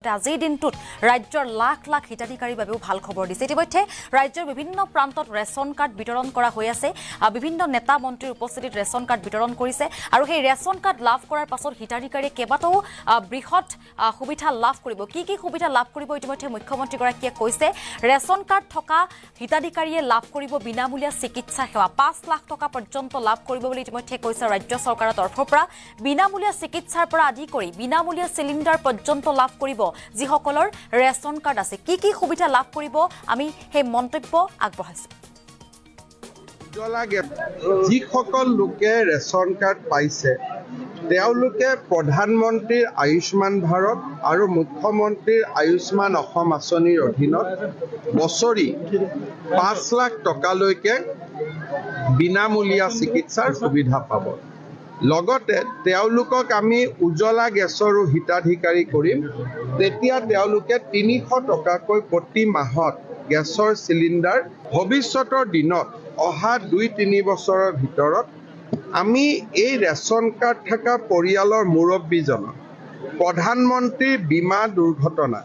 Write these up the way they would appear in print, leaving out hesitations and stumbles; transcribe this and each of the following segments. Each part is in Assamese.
লগতে আজিৰ দিনটোত ৰাজ্যৰ লাখ লাখ হিতাধিকাৰীৰ বাবেও ভাল খবৰ দিছে ইতিমধ্যে ৰাজ্যৰ বিভিন্ন প্ৰান্তত ৰেচন কাৰ্ড বিতৰণ কৰা হৈ আছে বিভিন্ন নেতা মন্ত্ৰীৰ উপস্থিতিত ৰেচন কাৰ্ড বিতৰণ কৰিছে আৰু সেই ৰেচন কাৰ্ড লাভ কৰাৰ পাছত হিতাধিকাৰীয়ে কেইবাটাও বৃহৎ সুবিধা লাভ কৰিব কি সুবিধা লাভ কৰিব ইতিমধ্যে মুখ্যমন্ত্ৰীগৰাকীয়ে কৈছে ৰেচন কাৰ্ড থকা হিতাধিকাৰীয়ে লাভ কৰিব বিনামূলীয়া চিকিৎসা সেৱা 5 লাখ টকা পৰ্যন্ত লাভ কৰিব বুলি ইতিমধ্যে কৈছে ৰাজ্য চৰকাৰৰ তৰফৰ পৰা বিনামূলীয়া চিকিৎসাৰ পৰা আদি কৰি বিনামূলীয়া সিলিণ্ডাৰ পৰ্যন্ত লাভ কৰিব যিসকলৰ ৰেচন কাৰ্ড আছে কি সুবিধা লাভ কৰিব আমি সেই মন্তব্য আগবঢ়াইছো যিসকল লোকে ৰেচন কাৰ্ড পাইছে তেওঁলোকে প্ৰধানমন্ত্ৰীৰ আয়ুষ্মান ভাৰত আৰু মুখ্যমন্ত্ৰীৰ আয়ুষ্মান অসম আঁচনিৰ অধীনত বছৰি 5 লাখ টকালৈকে বিনামূলীয়া চিকিৎসাৰ সুবিধা পাব লগতে তেওঁলোকক আমি উজ্জ্বলা গেছৰো হিতাধিকাৰী কৰিম তেতিয়া তেওঁলোকে 300 টকাকৈ প্ৰতি মাহত গেছৰ চিলিণ্ডাৰ ভৱিষ্যতৰ দিনত অহা 2-3 বছৰৰ ভিতৰত আমি এই ৰেচন কাৰ্ড থকা পৰিয়ালৰ মুৰব্বীজনক প্ৰধানমন্ত্ৰী বীমা দুৰ্ঘটনা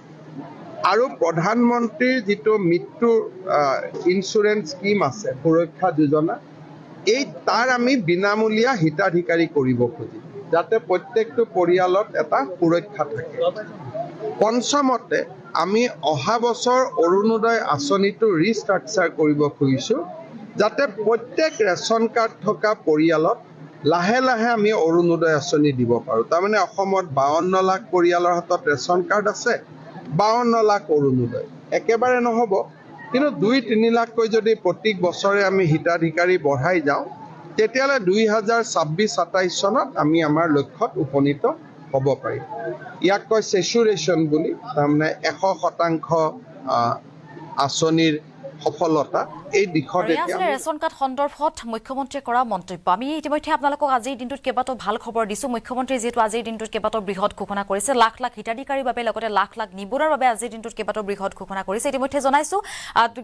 আৰু প্ৰধানমন্ত্ৰীৰ যিটো মৃত্যু ইনস্যুৰেঞ্চ স্কিম আছে সুৰক্ষা যোজনা এই তাৰ আমি বিনামূলীয়া হিতাধিকাৰী কৰিব খুজিম যাতে প্ৰত্যেকটো পৰিয়ালত এটা সুৰক্ষা থাকে পঞ্চমতে আমি অহা বছৰ অৰুণোদয় আঁচনিটো ৰিষ্ট্ৰাকচাৰ কৰিব খুজিছোঁ যাতে প্ৰত্যেক ৰেচন কাৰ্ড থকা পৰিয়ালত লাহে লাহে আমি অৰুণোদয় আঁচনি দিব পাৰোঁ তাৰমানে অসমত 52 লাখ পৰিয়ালৰ হাতত ৰেচন কাৰ্ড আছে 52 লাখ অৰুণোদয় একেবাৰে নহ'ব কিন্তু 2-3 লাখকৈ যদি প্ৰতি বছৰে আমি হিতাধিকাৰী বঢ়াই যাওঁ তেতিয়ালে 2026-27 চনত আমি আমাৰ লক্ষ্যত উপনীত হ'ব পাৰিম ইয়াক কয় সেচুৰেশ্যন বুলি তাৰমানে 100% আঁচনিৰ সফলতা এই দিশত এতিয়া ৰেচন কাৰ্ড সন্দৰ্ভত মুখ্যমন্ত্ৰীয়ে কৰা মন্তব্য আমি ইতিমধ্যে আপোনালোকক আজিৰ দিনটোত কেইবাটাও ভাল খবৰ দিছো মুখ্যমন্ত্ৰীয়ে যেহেতু আজিৰ দিনটোত কেইবাটাও বৃহৎ ঘোষণা কৰিছে লাখ লাখ হিতাধিকাৰীৰ বাবে লগতে লাখ লাখ নিবনুৱাৰ বাবে আজিৰ দিনটোত কেইবাটাও বৃহৎ ঘোষণা কৰিছে ইতিমধ্যে জনাইছো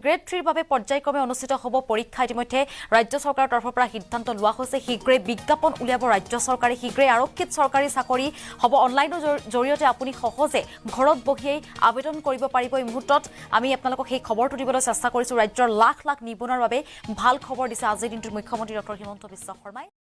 গ্ৰেড 3 ৰ বাবে পৰ্যায়ক্ৰমে অনুষ্ঠিত হ'ব পৰীক্ষা ইতিমধ্যে ৰাজ্য চৰকাৰৰ তৰফৰ পৰা সিদ্ধান্ত লোৱা হৈছে শীঘ্ৰে বিজ্ঞাপন উলিয়াব ৰাজ্য চৰকাৰে শীঘ্ৰে আৰক্ষীত চৰকাৰী চাকৰি হ'ব অনলাইনৰ জৰিয়তে আপুনি সহজে ঘৰত বহিয়েই আবেদন কৰিব পাৰিব এই মুহূৰ্তত আমি আপোনালোকক সেই খবৰটো দিবলৈ চেষ্টা কৰিছো ৰাজ্যৰ লাখ লাখ নিবনুৱাৰ বাবে ভাল খবৰ দিছে আজিৰ দিনটোত মুখ্যমন্ত্ৰী ডক্টৰ হিমন্ত বিশ্ব শৰ্মাই